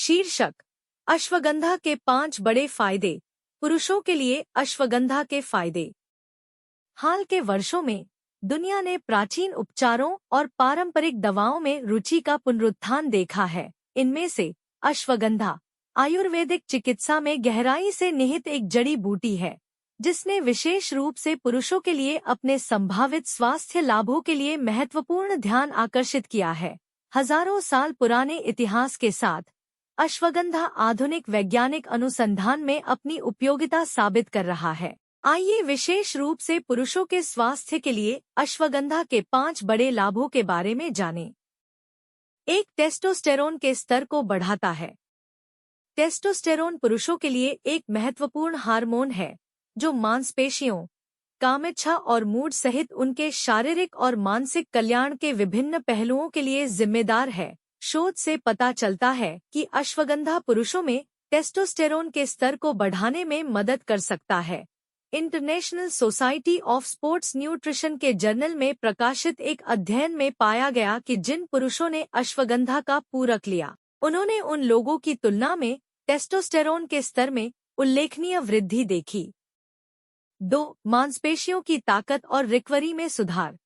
शीर्षक: अश्वगंधा के 5 बड़े फायदे। पुरुषों के लिए अश्वगंधा के फायदे। हाल के वर्षों में दुनिया ने प्राचीन उपचारों और पारंपरिक दवाओं में रुचि का पुनरुत्थान देखा है। इनमें से अश्वगंधा आयुर्वेदिक चिकित्सा में गहराई से निहित एक जड़ी बूटी है, जिसने विशेष रूप से पुरुषों के लिए अपने संभावित स्वास्थ्य लाभों के लिए महत्वपूर्ण ध्यान आकर्षित किया है। हजारों साल पुराने इतिहास के साथ अश्वगंधा आधुनिक वैज्ञानिक अनुसंधान में अपनी उपयोगिता साबित कर रहा है। आइए विशेष रूप से पुरुषों के स्वास्थ्य के लिए अश्वगंधा के 5 बड़े लाभों के बारे में जानें। 1. टेस्टोस्टेरोन के स्तर को बढ़ाता है। टेस्टोस्टेरोन पुरुषों के लिए एक महत्वपूर्ण हार्मोन है, जो मांसपेशियों, कामेच्छा और मूड सहित उनके शारीरिक और मानसिक कल्याण के विभिन्न पहलुओं के लिए जिम्मेदार है। शोध से पता चलता है कि अश्वगंधा पुरुषों में टेस्टोस्टेरोन के स्तर को बढ़ाने में मदद कर सकता है। International society of sports nutrition के जर्नल में प्रकाशित एक अध्ययन में पाया गया कि जिन पुरुषों ने अश्वगंधा का पूरक लिया, उन्होंने उन लोगों की तुलना में टेस्टोस्टेरोन के स्तर में उल्लेखनीय वृद्धि देखी। 2. मांसपेशियों की ताकत और रिकवरी में सुधार।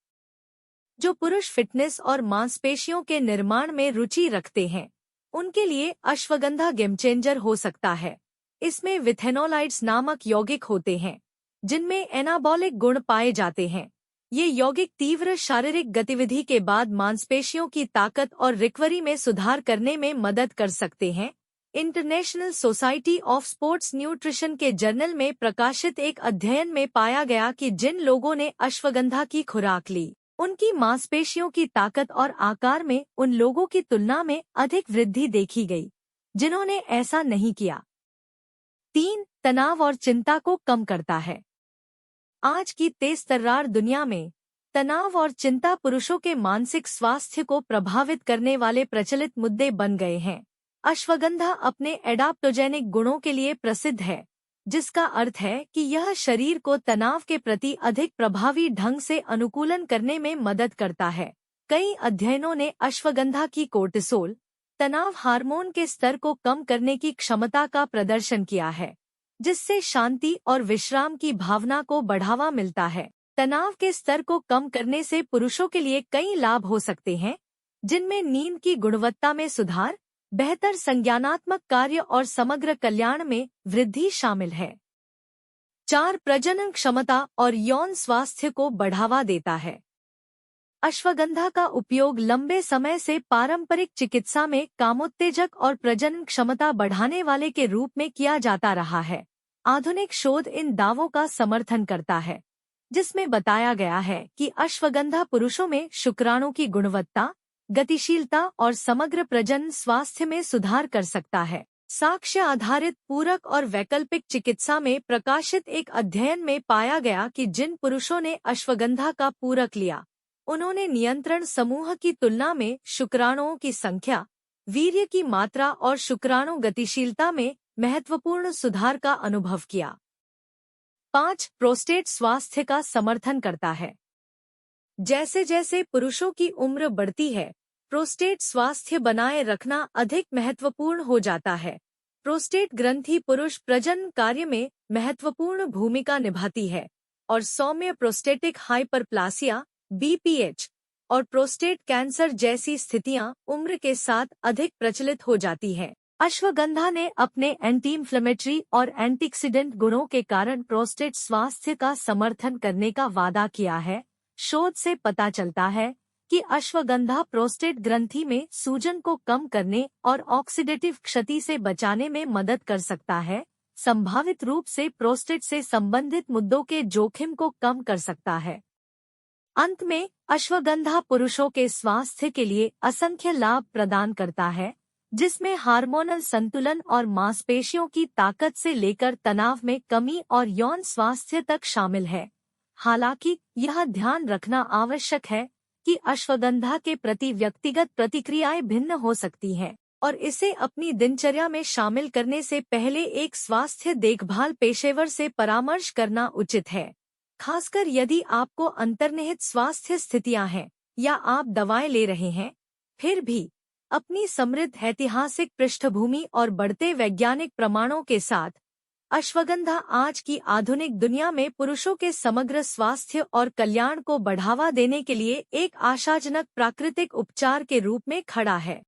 जो पुरुष फिटनेस और मांसपेशियों के निर्माण में रुचि रखते हैं, उनके लिए अश्वगंधा गेम चेंजर हो सकता है। इसमें विथेनोलाइड्स नामक यौगिक होते हैं, जिनमें एनाबॉलिक गुण पाए जाते हैं। ये यौगिक तीव्र शारीरिक गतिविधि के बाद मांसपेशियों की ताकत और रिकवरी में सुधार करने में मदद कर सकते हैं। International society of sports nutrition के जर्नल में प्रकाशित एक अध्ययन में पाया गया कि जिन लोगों ने अश्वगंधा की खुराक ली, उनकी मांसपेशियों की ताकत और आकार में उन लोगों की तुलना में अधिक वृद्धि देखी गई, जिन्होंने ऐसा नहीं किया। 3. तनाव और चिंता को कम करता है। आज की तेज-तर्रार दुनिया में तनाव और चिंता पुरुषों के मानसिक स्वास्थ्य को प्रभावित करने वाले प्रचलित मुद्दे बन गए हैं। अश्वगंधा अपने एडाप्टोजेनिक गुणों के लिए प्रसिद्ध है, जिसका अर्थ है कि यह शरीर को तनाव के प्रति अधिक प्रभावी ढंग से अनुकूलन करने में मदद करता है। कई अध्ययनों ने अश्वगंधा की कोर्टिसोल, तनाव हार्मोन के स्तर को कम करने की क्षमता का प्रदर्शन किया है, जिससे शांति और विश्राम की भावना को बढ़ावा मिलता है। तनाव के स्तर को कम करने से पुरुषों के लिए कई लाभ हो सकते हैं, जिनमें नींद की गुणवत्ता में सुधार, बेहतर संज्ञानात्मक कार्य और समग्र कल्याण में वृद्धि शामिल है। 4. प्रजनन क्षमता और यौन स्वास्थ्य को बढ़ावा देता है। अश्वगंधा का उपयोग लंबे समय से पारंपरिक चिकित्सा में कामोत्तेजक और प्रजनन क्षमता बढ़ाने वाले के रूप में किया जाता रहा है। आधुनिक शोध इन दावों का समर्थन करता है, जिसमें बताया गया है कि अश्वगंधा पुरुषों में शुक्राणु की गुणवत्ता, गतिशीलता और समग्र प्रजनन स्वास्थ्य में सुधार कर सकता है। साक्ष्य आधारित पूरक और वैकल्पिक चिकित्सा में प्रकाशित एक अध्ययन में पाया गया कि जिन पुरुषों ने अश्वगंधा का पूरक लिया, उन्होंने नियंत्रण समूह की तुलना में शुक्राणुओं की संख्या, वीर्य की मात्रा और शुक्राणु गतिशीलता में महत्वपूर्ण सुधार का अनुभव किया। 5. प्रोस्टेट स्वास्थ्य का समर्थन करता है। जैसे जैसे पुरुषों की उम्र बढ़ती है, प्रोस्टेट स्वास्थ्य बनाए रखना अधिक महत्वपूर्ण हो जाता है। प्रोस्टेट ग्रंथि पुरुष प्रजनन कार्य में महत्वपूर्ण भूमिका निभाती है और सौम्य प्रोस्टेटिक हाइपरप्लासिया (BPH) और प्रोस्टेट कैंसर जैसी स्थितियां उम्र के साथ अधिक प्रचलित हो जाती हैं। अश्वगंधा ने अपने एंटी इंफ्लेमेटरी और एंटीऑक्सीडेंट गुणों के कारण प्रोस्टेट स्वास्थ्य का समर्थन करने का वादा किया है। शोध से पता चलता है कि अश्वगंधा प्रोस्टेट ग्रंथि में सूजन को कम करने और ऑक्सीडेटिव क्षति से बचाने में मदद कर सकता है। संभावित रूप से प्रोस्टेट से संबंधित मुद्दों के जोखिम को कम कर सकता है। अंत में, अश्वगंधा पुरुषों के स्वास्थ्य के लिए असंख्य लाभ प्रदान करता है, जिसमें हार्मोनल संतुलन और मांसपेशियों की ताकत से लेकर तनाव में कमी और यौन स्वास्थ्य तक शामिल है। हालांकि यह ध्यान रखना आवश्यक है कि अश्वगंधा के प्रति व्यक्तिगत प्रतिक्रियाएं भिन्न हो सकती हैं और इसे अपनी दिनचर्या में शामिल करने से पहले एक स्वास्थ्य देखभाल पेशेवर से परामर्श करना उचित है, खासकर यदि आपको अंतर्निहित स्वास्थ्य स्थितियां हैं या आप दवाएं ले रहे हैं। फिर भी अपनी समृद्ध ऐतिहासिक पृष्ठभूमि और बढ़ते वैज्ञानिक प्रमाणों के साथ अश्वगंधा आज की आधुनिक दुनिया में पुरुषों के समग्र स्वास्थ्य और कल्याण को बढ़ावा देने के लिए एक आशाजनक प्राकृतिक उपचार के रूप में खड़ा है।